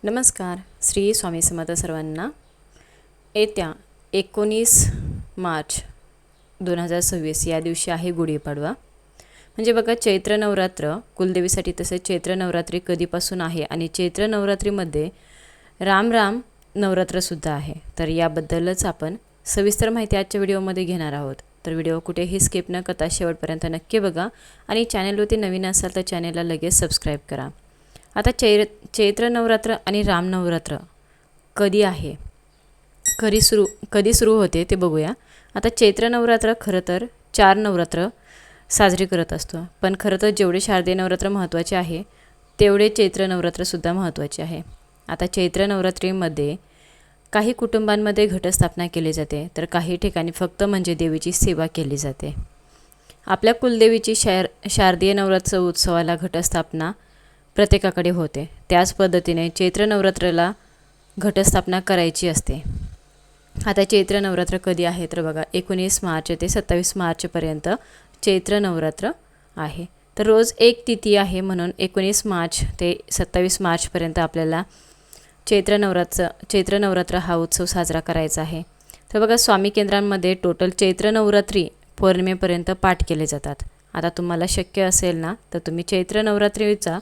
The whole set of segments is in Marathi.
नमस्कार. श्री स्वामी समर्थ सर्वांना. येत्या 19 मार्च 2026 या दिवशी आहे गुढीपाडवा. म्हणजे बघा, चैत्र नवरात्र कुलदेवीसाठी, तसेच चैत्र नवरात्री कधीपासून आहे आणि चैत्र नवरात्रीमध्ये राम नवरात्रसुद्धा आहे. तर याबद्दलच आपण सविस्तर माहिती आजच्या व्हिडिओमध्ये घेणार आहोत. तर व्हिडिओ कुठेही स्किप न करता शेवटपर्यंत नक्की बघा आणि चॅनलवरती नवीन असाल तर चॅनलला लगेच सबस्क्राईब करा. आता चैत्र नवरात्र आणि राम नवरात्र कधी आहे, कधी सुरू होते ते बघूया. आता चैत्र नवरात्र खरं तर 4 नवरात्र साजरी करत असतो, पण खरं तर जेवढे शारदीय नवरात्र महत्त्वाचे आहे तेवढे चैत्र नवरात्रसुद्धा महत्त्वाचे आहे. आता चैत्र नवरात्रीमध्ये काही कुटुंबांमध्ये घटस्थापना केली जाते, तर काही ठिकाणी फक्त म्हणजे देवीची सेवा केली जाते. आपल्या कुलदेवीची शारदीय नवरात्र उत्सवाला घटस्थापना प्रत्येकाकडे होते. त्याच पद्धतीने चैत्र नवरात्राला घटस्थापना करायची असते. आता चैत्र नवरात्र कधी आहे तर बघा, 19 मार्च ते 27 मार्चपर्यंत चैत्र नवरात्र आहे. तर रोज एक तिथी आहे, म्हणून 19 मार्च ते 27 मार्चपर्यंत आपल्याला चैत्र नवरात्र हा उत्सव साजरा करायचा आहे. तर बघा, स्वामी केंद्रांमध्ये टोटल चैत्र नवरात्री पौर्णिमेपर्यंत पाठ केले जातात. आता तुम्हाला शक्य असेल ना तर तुम्ही चैत्र नवरात्रीचा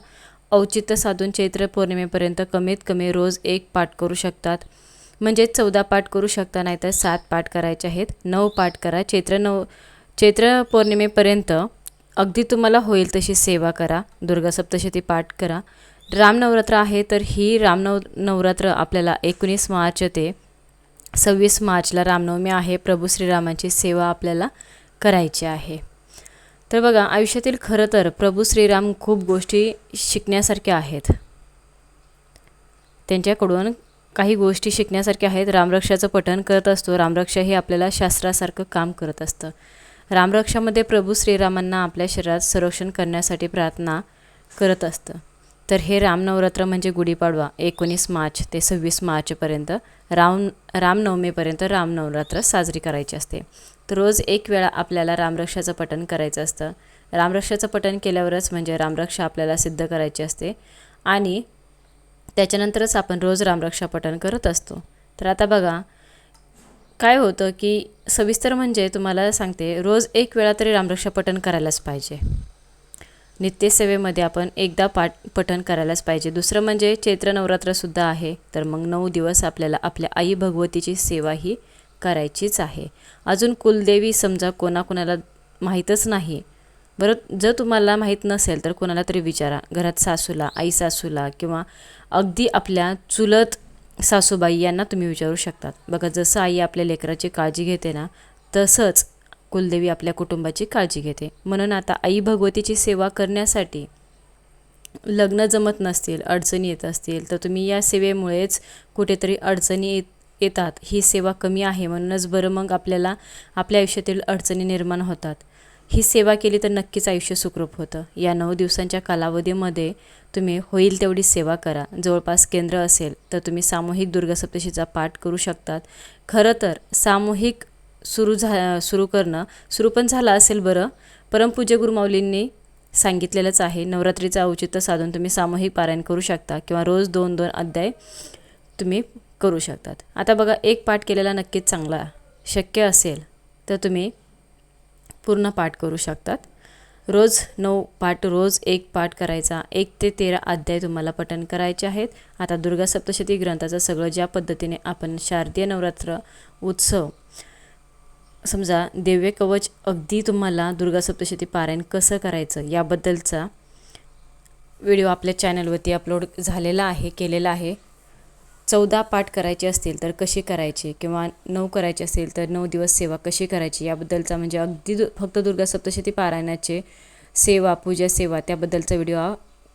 औचित्य साधून चैत्र पौर्णिमेपर्यंत कमीत कमी रोज एक पाठ करू शकतात. म्हणजे 14 पाठ करू शकता, नाहीतर 7 पाठ करायचे आहेत. 9 पाठ करा. चैत्र पौर्णिमेपर्यंत अगदी तुम्हाला होईल तशी सेवा करा. दुर्गा सप्तशती पाठ करा. रामनवरात्र आहे, तर ही नवरात्र आपल्याला 19 मार्च ते 26 मार्चला रामनवमी आहे. प्रभू श्रीरामांची सेवा आपल्याला करायची आहे. तर बघा, आयुष्यातील खरं तर प्रभू श्रीराम खूप गोष्टी शिकण्यासारख्या आहेत. त्यांच्याकडून काही गोष्टी शिकण्यासारख्या आहेत. रामरक्षाचं पठण करत असतो. रामरक्षा हे आपल्याला शास्त्रासारखं काम करत असतं. रामरक्षामध्ये प्रभू श्रीरामांना आपल्या शरीरात संरक्षण करण्यासाठी प्रार्थना करत असतं. तर हे रामनवरात्र म्हणजे गुढीपाडवा 19 मार्च ते 26 मार्चपर्यंत रामनवमीपर्यंत रामनवरात्र साजरी करायची असते. तर रोज एक वेळा आपल्याला रामरक्षाचं पठण करायचं असतं. रामरक्षाचं पठण केल्यावरच म्हणजे रामरक्षा आपल्याला सिद्ध करायची असते आणि त्याच्यानंतरच आपण रोज रामरक्षा पठण करत असतो. तर आता बघा काय होतं की सविस्तर म्हणजे तुम्हाला सांगते, रोज एक वेळा तरी रामरक्षा पठण करायलाच पाहिजे. नित्यसेवेमध्ये आपण एकदा पठण करायलाच पाहिजे. दुसरं म्हणजे चैत्र नवरात्रसुद्धा आहे, तर मग 9 दिवस आपल्याला आपल्या आई भगवतीची सेवाही करायचीच आहे. अजून कुलदेवी समजा कोणाकोणाला माहीतच नाही, बरं जर तुम्हाला माहीत नसेल तर कोणाला तरी विचारा. घरात सासूला, आई सासूला किंवा अगदी आपल्या चुलत सासूबाई यांना तुम्ही विचारू शकतात. बघा, जसं आई आपल्या लेकराची काळजी घेते ना, तसंच कुलदेवी आपल्या कुटुंबाची काळजी घेते. म्हणून आता आई भगवतीची सेवा करण्यासाठी लग्न जमत नसतील, अडचणी येत असतील, तर तुम्ही या सेवेमुळेच कुठेतरी अडचणी येतात. ही सेवा कमी आहे म्हणूनच बरं मग आपल्याला आपल्या आयुष्यातील अडचणी निर्माण होतात. ही सेवा केली तर नक्कीच आयुष्य सुखरूप होतं. या 9 दिवसांच्या कालावधीमध्ये तुम्ही होईल तेवढी सेवा करा. जवळपास केंद्र असेल तर तुम्ही सामूहिक दुर्गा सप्तशतीचा पाठ करू शकतात. खरं तर सामूहिक सुरू पण झाला असेल बरं. परमपूज्य गुरुमाऊलींनी सांगितलेलंच आहे, नवरात्रीचं औचित्य साधून तुम्ही सामूहिक पारायण करू शकता किंवा रोज 2-2 अध्याय तुम्ही करू शकतात. आता बघा, एक पाठ केलेला नक्कीच चांगला. शक्य असेल तर तुम्ही पूर्ण पाठ करू शकतात. रोज 9 पाठ, रोज एक पाठ करायचा. 1 ते 13 अध्याय तुम्हाला पठण करायचे आहेत. आता दुर्गा सप्तशती ग्रंथाचं सगळं ज्या पद्धतीने आपण शारदीय नवरात्र उत्सव समजा दिव्य कवच अगदी तुम्हाला दुर्गा सप्तशती पारायण कसं करायचं याबद्दलचा व्हिडिओ आपल्या चॅनलवरती अपलोड झालेला आहे, केलेला आहे. 14 पाठ करायचे असतील तर कशी करायची किंवा 9 करायचे असेल तर 9 दिवस सेवा कशी करायची याबद्दलचा, म्हणजे अगदी फक्त दुर्गा सप्तशती पारायणाचे सेवा, पूजा सेवा त्याबद्दलचा व्हिडिओ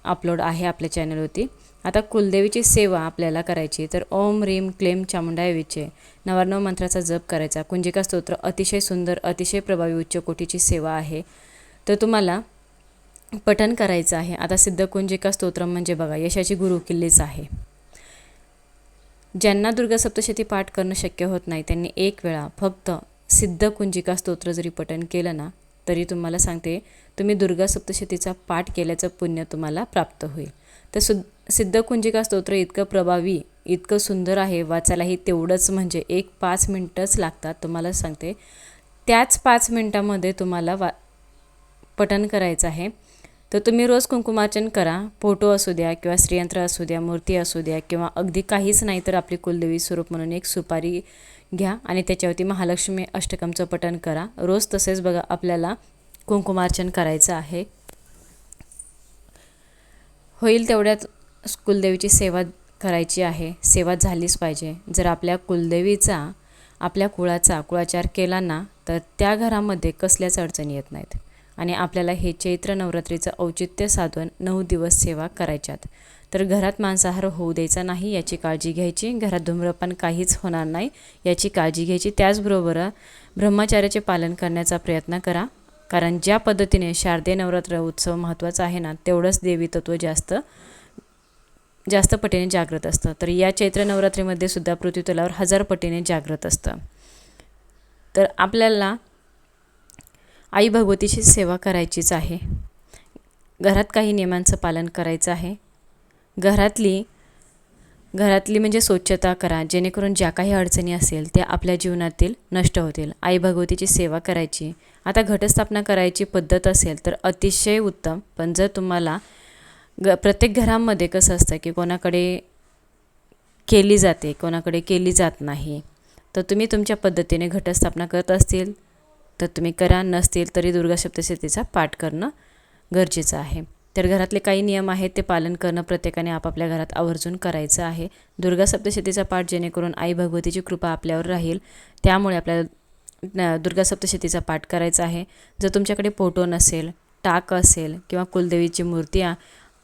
अपलोड आहे आपल्या चॅनलवरती. आता कुलदेवीची सेवा आपल्याला करायची तर ओम ह्रीम क्लीम चामुंडाय विचे 99 मंत्राचा जप करायचा. कुंजिका स्तोत्र अतिशय सुंदर, अतिशय प्रभावी उच्च कोटीची सेवा आहे, तर तुम्हाला पठण करायचं आहे. आता सिद्ध कुंजिका स्तोत्र म्हणजे बघा यशाची गुरुकिल्लीच आहे. ज्यांना दुर्गा सप्तशती पाठ करणं शक्य होत नाही त्यांनी एक वेळा फक्त सिद्ध कुंजिका स्तोत्र जरी पठण केलं ना, तरी तुम्हाला सांगते तुम्ही दुर्गा सप्तशतीचा पाठ केल्याचं पुण्य तुम्हाला प्राप्त होईल. तर सिद्धकुंजिका स्तोत्र इतकं प्रभावी, इतकं सुंदर आहे, वाचायलाही तेवढंच म्हणजे 5 मिनटंच लागतात तुम्हाला सांगते. त्याच 5 मिनटामध्ये तुम्हाला पठण करायचं आहे. तर तुम्ही रोज कुंकुमार्चन करा. फोटो असू द्या किंवा श्रीयंत्र असू द्या, मूर्ती असू द्या किंवा अगदी काहीच नाही तर आपली कुलदेवी स्वरूप म्हणून एक सुपारी घ्या आणि त्याच्यावरती महालक्ष्मी अष्टकमचं पठण करा. रोज तसेच बघा आपल्याला कुंकुमार्चन करायचं आहे. होईल तेवढ्यात कुलदेवीची सेवा करायची आहे. सेवा झालीच पाहिजे. जर आपल्या कुलदेवीचा, आपल्या कुळाचार केला ना तर त्या घरामध्ये कसल्याच अडचणी येत नाहीत. आणि आपल्याला हे चैत्र नवरात्रीचं औचित्य साधून 9 दिवस सेवा करायच्यात. तर घरात मांसाहार होऊ द्यायचा नाही याची काळजी घ्यायची. घरात धूम्रपान काहीच होणार नाही याची काळजी घ्यायची. त्याचबरोबर ब्रह्मचार्याचे पालन करण्याचा प्रयत्न करा. कारण ज्या पद्धतीने शारदीय नवरात्र उत्सव महत्त्वाचा आहे ना, तेवढंच देवी तत्व जास्त पटीने जागृत असतं. तर या चैत्र नवरात्रीमध्ये सुद्धा पृथ्वीतलावर 1000 पटीने जागृत असतं. तर आपल्याला आई भगवतीची सेवा करायचीच आहे. घरात काही नियमांचं पालन करायचं आहे. घरातली म्हणजे स्वच्छता करा, जेणेकरून ज्या काही अडचणी असेल त्या आपल्या जीवनातील नष्ट होतील. आई भगवतीची सेवा करायची. आता घटस्थापना करायची पद्धत असेल तर अतिशय उत्तम. पण जर तुम्हाला प्रत्येक घरामध्ये कसं असतं की कोणाकडे केली जाते, कोणाकडे केली जात नाही, तर तुम्ही तुमच्या पद्धतीने घटस्थापना करत असतील तर तुम्ही करा. नसतील तरी दुर्गा सप्तशतीचा पाठ करणं गरजेचं आहे. तर घरातले काही नियम आहेत ते पालन करणं प्रत्येकाने आपापल्या घरात आवर्जून करायचं आहे. दुर्गा सप्तशतीचा पाठ जेणेकरून आई भगवतीची कृपा आपल्यावर राहील, त्यामुळे आपल्याला दुर्गा सप्तशतीचा पाठ करायचा आहे. जर तुमच्याकडे फोटो नसेल, टाक असेल किंवा कुलदेवीची मूर्ती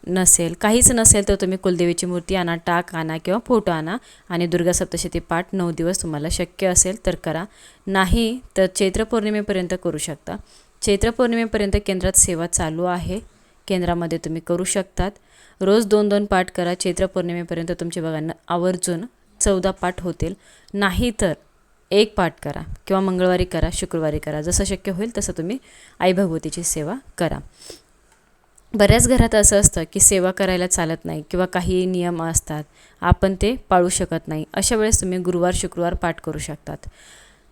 नसेल, काहीच नसेल तर तुम्ही कुलदेवीची मूर्ती आणा, टाक आणा किंवा फोटो आणा आणि दुर्गा सप्तशती पाठ 9 दिवस तुम्हाला शक्य असेल तर करा. नाही तर चैत्र पौर्णिमेपर्यंत करू शकता. चैत्र पौर्णिमेपर्यंत केंद्रात सेवा चालू आहे. केंद्रामध्ये तुम्ही करू शकतात. रोज 2-2 पाठ करा. चैत्र पौर्णिमेपर्यंत तुमचे बघा आवर्जून 14 पाठ होतील. नाही तर 1 पाठ करा किंवा मंगळवारी करा, शुक्रवारी करा. जसं शक्य होईल तसं तुम्ही आई भगवतीची सेवा करा. बऱ्याच घरात असं असतं की सेवा करायला चालत नाही किंवा काही नियम असतात, आपण ते पाळू शकत नाही. अशा वेळेस तुम्ही गुरुवार, शुक्रवार पाठ करू शकतात.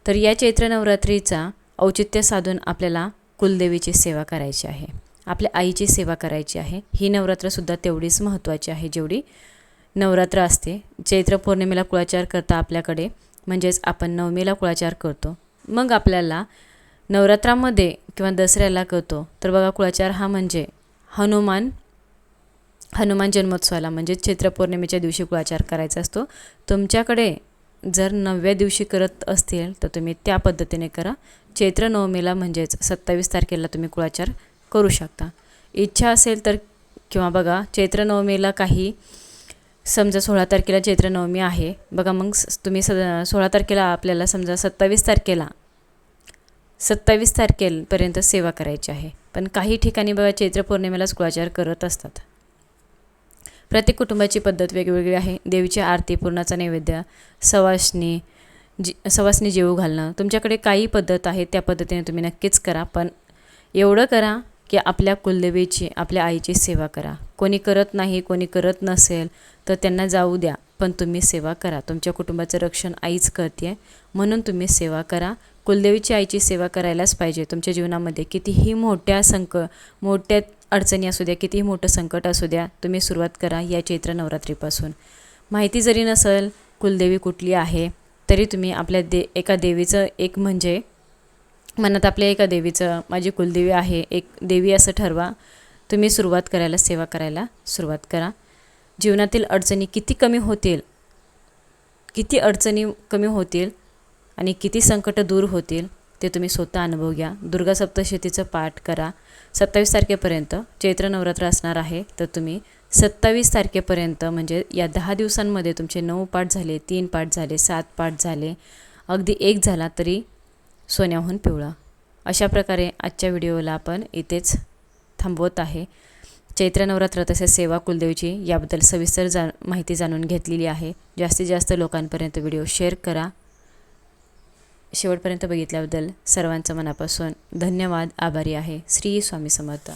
तर या चैत्र नवरात्रीचा औचित्य साधून आपल्याला कुलदेवीची सेवा करायची आहे, आपल्या आईची सेवा करायची आहे. ही नवरात्रसुद्धा तेवढीच महत्त्वाची आहे जेवढी नवरात्र असते. चैत्र पौर्णिमेला कुळाचार करता आपल्याकडे, म्हणजेच आपण नवमीला कुळाचार करतो. मग आपल्याला नवरात्रामध्ये किंवा दसऱ्याला करतो. तर बघा कुळाचार हा म्हणजे हनुमान जन्मोत्सवाला म्हणजे चैत्र पौर्णिमेच्या दिवशी कुळाचार करायचा असतो. तुमच्याकडे जर 9व्या दिवशी करत असतील तर तुम्ही त्या पद्धतीने करा. चैत्र नवमीला म्हणजेच 27 तारखेला तुम्ही कुळाचार करू शकता. इच्छा असेल तर किंवा बघा चैत्र नवमीला काही समजा 16 तारखेला चैत्र नवमी आहे बघा, मग तुम्ही 16 तारखेला आपल्याला समजा 27 तारखेपर्यंत सेवा करायची आहे. पण काही ठिकाणी बघा चैत्र पौर्णिमेलाच कुळाचार करत असतात. प्रत्येक कुटुंबाची पद्धत वेगवेगळी आहे. देवीची आरती, पुरणाचा नैवेद्य, सवासणी जेवू घालणं, तुमच्याकडे काही पद्धत आहे त्या पद्धतीने तुम्ही नक्कीच करा. पण एवढं करा की आपल्या कुलदेवीची, आपल्या आईची सेवा करा. कोणी करत नाही, कोणी करत नसेल तर त्यांना जाऊ द्या, पण तुम्ही सेवा करा. तुमच्या कुटुंबाचं रक्षण आईच करते म्हणून तुम्ही सेवा करा. कुलदेवीची आईची सेवा करायलाच पाहिजे. तुमच्या जीवनामध्ये कितीही मोठ्या अडचणी असू द्या, कितीही मोठं संकट असू द्या, तुम्ही सुरुवात करा या चैत्र नवरात्रीपासून. माहिती जरी नसेल कुलदेवी कुठली आहे तरी तुम्ही आपल्या एका देवीचं म्हणजे मनात आपल्या एका देवीचं माझी कुलदेवी आहे एक देवी असं ठरवा. तुम्ही सुरुवात करायला, सेवा करायला सुरुवात करा. जीवनातील अडचणी किती कमी होतील आणि किती संकट दूर होतील ते तुम्ही स्वतः अनुभव घ्या. दुर्गा सप्तशतीचं पाठ करा. 27 तारखेपर्यंत चैत्र नवरात्र असणार आहे, तर तुम्ही 27 तारखेपर्यंत म्हणजे या 10 दिवसांमध्ये तुमचे 9 पाठ झाले, 3 पाठ झाले, 7 पाठ झाले, अगदी 1 झाला तरी सोन्याहून पिवळा. अशा प्रकारे आजच्या व्हिडिओला आपण इथेच थांबवत आहे. चैत्र नवरात्र तसेच सेवा कुलदेवीची याबद्दल सविस्तर माहिती जाणून घेतलेली आहे. जास्तीत जास्त लोकांपर्यंत व्हिडिओ शेअर करा. शेवटपर्यंत बघितल्याबद्दल सर्वांचं मनापासून धन्यवाद, आभारी आहे. श्री स्वामी समर्थ.